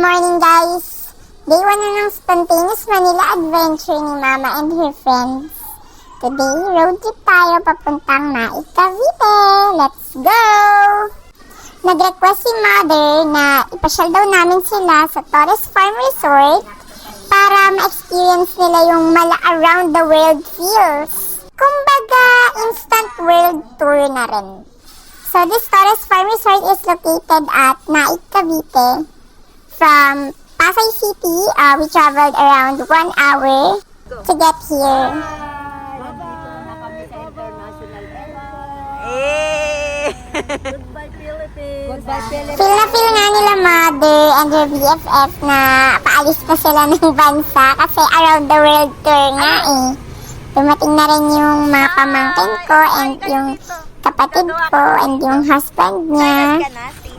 morning guys! Day 1 na ng spontaneous Manila adventure ni Mama and her friends. Today, road trip tayo papuntang Naik, Cavite. Let's go! Nag-request si Mother na ipasyal daw namin sila sa Torres Farm Resort para ma-experience nila yung mala around the world feels. Kumbaga, instant world tour na rin. So this Torres Farm Resort is located at Naik, Cavite. From Pasay City, we traveled around 1 hour to get here. Goodbye, Philippines! Goodbye, Philippines! Feel na feel nga nila Mother and her BFF na paalis na sila ng bansa kasi around the world tour nga eh. Dumating na rin yung mga pamangkin ko and yung kapatid ko and yung husband niya.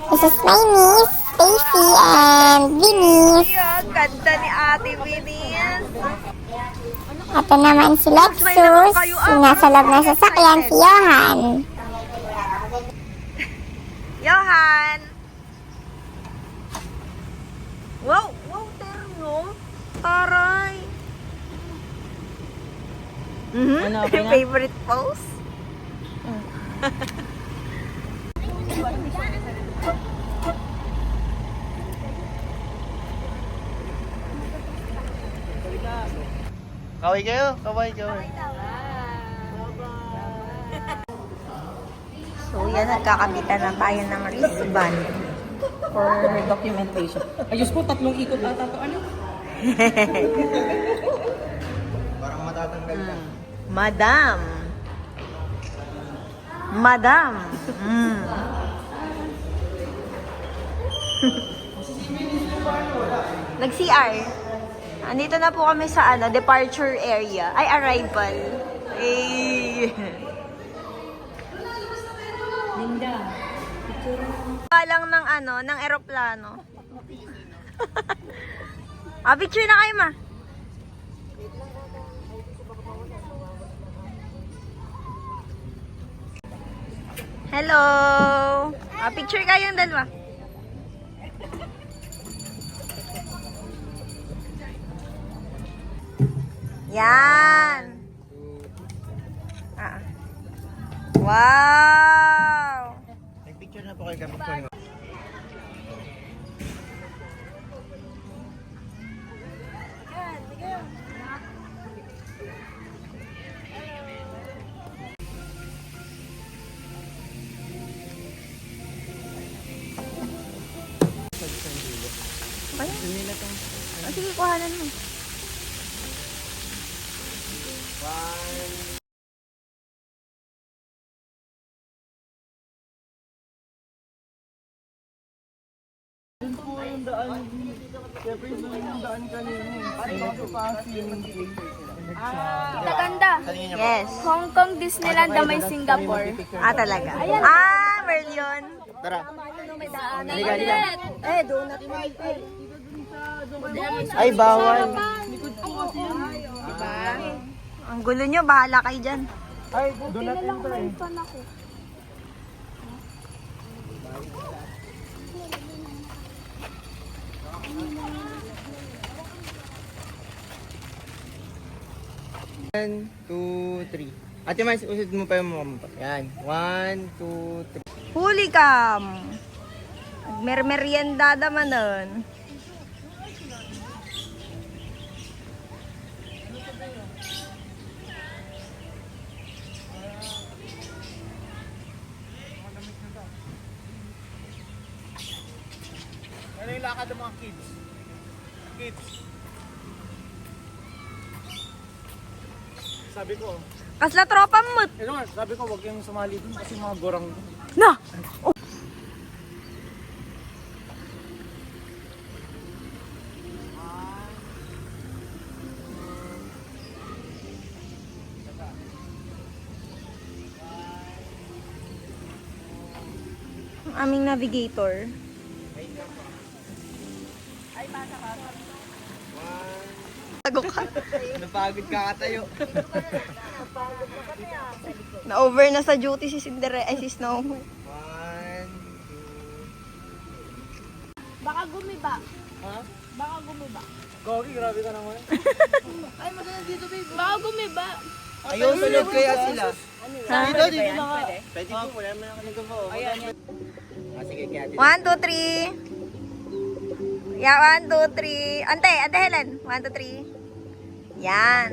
This is my niece, Stacy and Vinny. Ganda ni Ate Vinny! Ito naman si Lexus, nasa loob ng sasakyan si Johan. Johan! Wow! Wow, terno! Taray! Ano, okay na? Favorite pose? Kaway kayo? Kaway, kaway. So yan, nagkakabitan na tayo ng wristband. For documentation. Ayos ko, 3 ikot ata to. Ano? Parang matatanggal ka. Madam! Madam! Nag-CR. Andito na po kami sa departure area. Ay, arrival. Eh. Linda. Lang ng eroplano. Picture na kayo, ma. Hello. Picture kayong dalawa. Yan. Wow. Nag-picture na po kayo gamit ko. Sige, kuhanan mo. Maganda. Yes. Hong Kong, Disneyland, may Singapore. Talaga. Meron yun. Tara. Halika. Eh, donut. Ay, bawal. Ang gulo nyo, bahala kayo dyan. Ay, doon natin ito eh. One, two, three. Ate Mars, usod mo pa yung mukha mo pa. Yan. 1, 2, 3. Huli kam. Mermerienda naman nun. Ano yung lakad ng mga kids? Kids. Sabi ko, Kasla tropa mo. sabi ko wag kayong sumali dun kasi mga gorang dun. Na! Ang aming navigator. Tago ka. Napagod kakatayo. Na-over na sa duty si Cinderella, ay si Snow. 1, 2. Baka gumiba. Ha? Baka gumiba. Gogi, grabe ka naman. Ay, maganda dito, babe. Baka gumiba. Ayun, sunod kaya sila. Ha? Dito, dito na nga. Pwede po, wala naman ako dito po. Ayan. Sige, kaya dito. 1, 2, 3. Yeah, 1, 2, 3. Ante Helen. 1, 2, 3. Yan.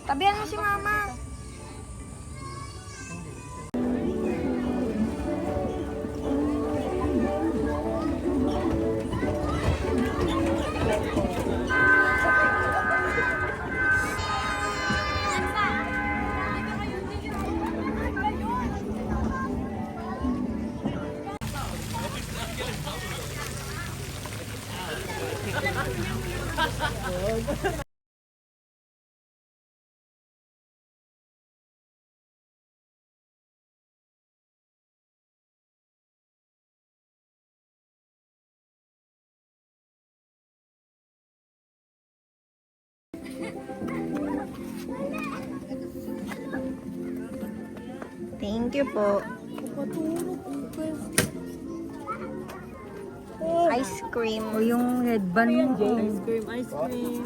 Tabihan mo si mama. Thank you po. Ice cream. O yung headband mo. Ice cream, ice cream.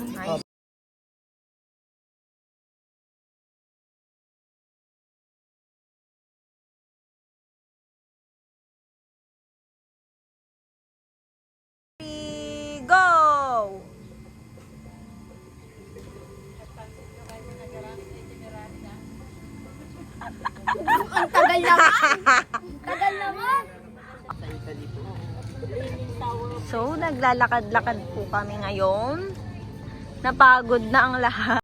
Go! Ang tagal naman. Tagal naman. So, naglalakad-lakad po kami ngayon. Napagod na ang lahat.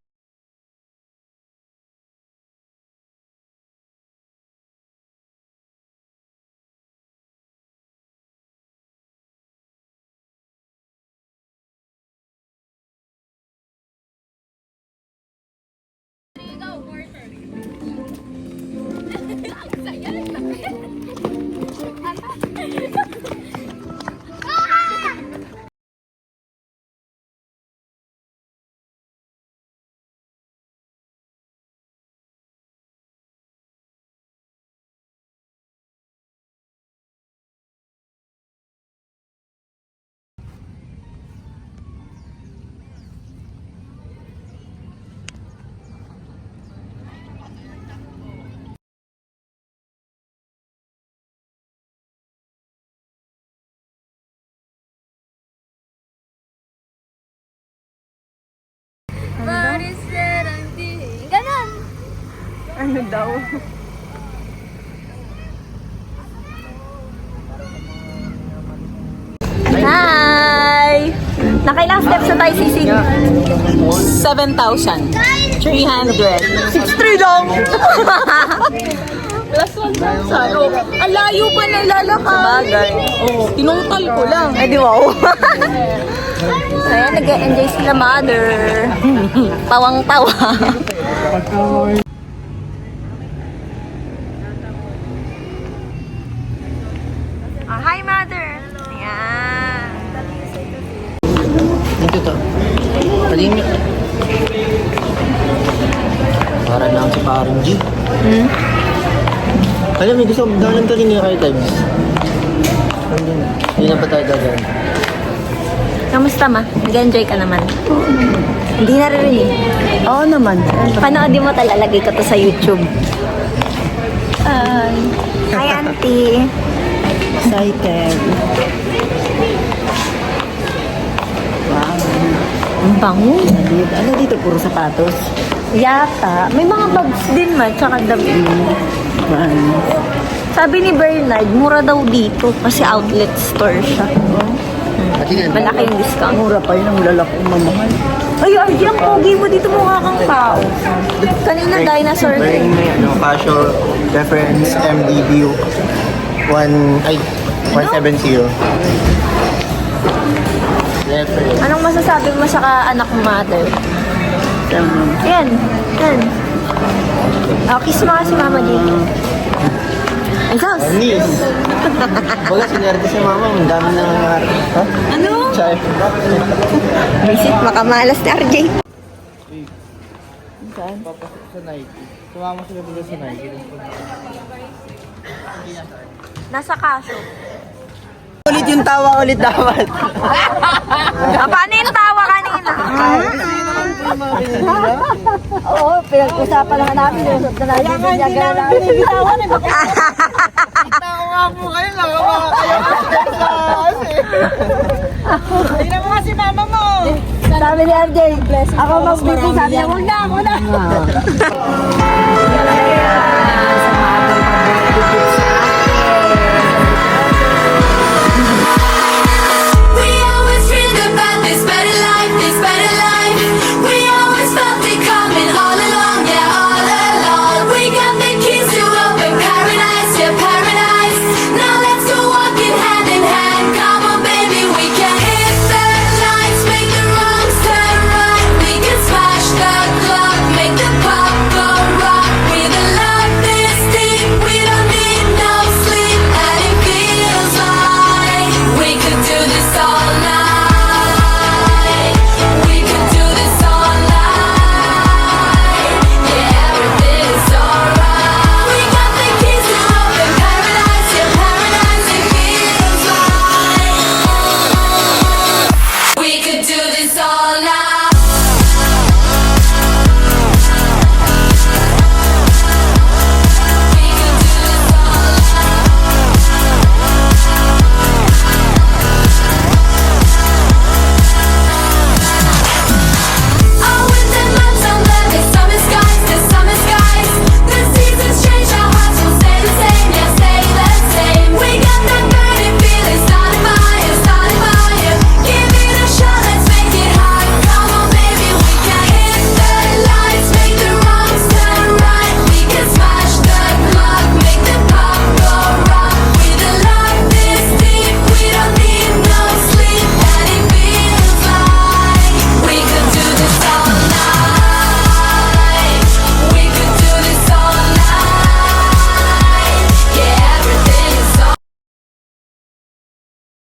What is that I'm doing? Ganon. Ano daw? Hi! Nakailang steps na tayo sisig? 7,300. 6'3 lang! Plus 1,000. Oh, ang layo pa na lalakad. Sabagay. Oh, tinungtol ko lang. Eh di wow. Ayan, nag-enjoy sila mother. Tawang-tawa. Hi, mother! Ayan. Ito to. Palimik. Para lang si parang G. Alam mo, gusto ko dalan to rin yung archives. Hindi na pa tayo dadan. Kamusta ma? Nag-enjoy ka naman? Hindi naririnig. Oo naman. Panoodin mo talalagay ko to sa YouTube. Hi, auntie. Excited. Wow. Ang bango. Ano dito? Puro sapatos. Yata. May mga bags din ma, tsaka damit. Man. Sabi ni Bernard, mura daw dito kasi outlet store siya. Pati yan. Malaki yung discount. Mura pa yun ang lalakong mamahal. Ay, RJ, ang pogi mo dito mukha kang tao. Kanina dinosaur. Wearing may fashion reference MDB 170. Reference. Anong masasabi mo sa anak mo, mother? Yan. Yan. Oh, kiss mo kasi mama dito. Ay, sus. Anis! Baga, sinerte si mama. Ang dami na nangyari. Ha? Ano? Chay. Visit makamalas ni RJ. Saan? Papasok sa Nike. Sumama sila pala sa Nike. Nasa kaso. Ulit yung tawa, ulit dapat. Paano yung tawa kanina? Oo, pinag-usapan lang namin. Kaya nga, hindi namin binibitawan. Ako nga po kayo lang. Tingnan mo nga si mama mo. Sabi ni RJ, ako magbibig. Sabi niya, huwag na.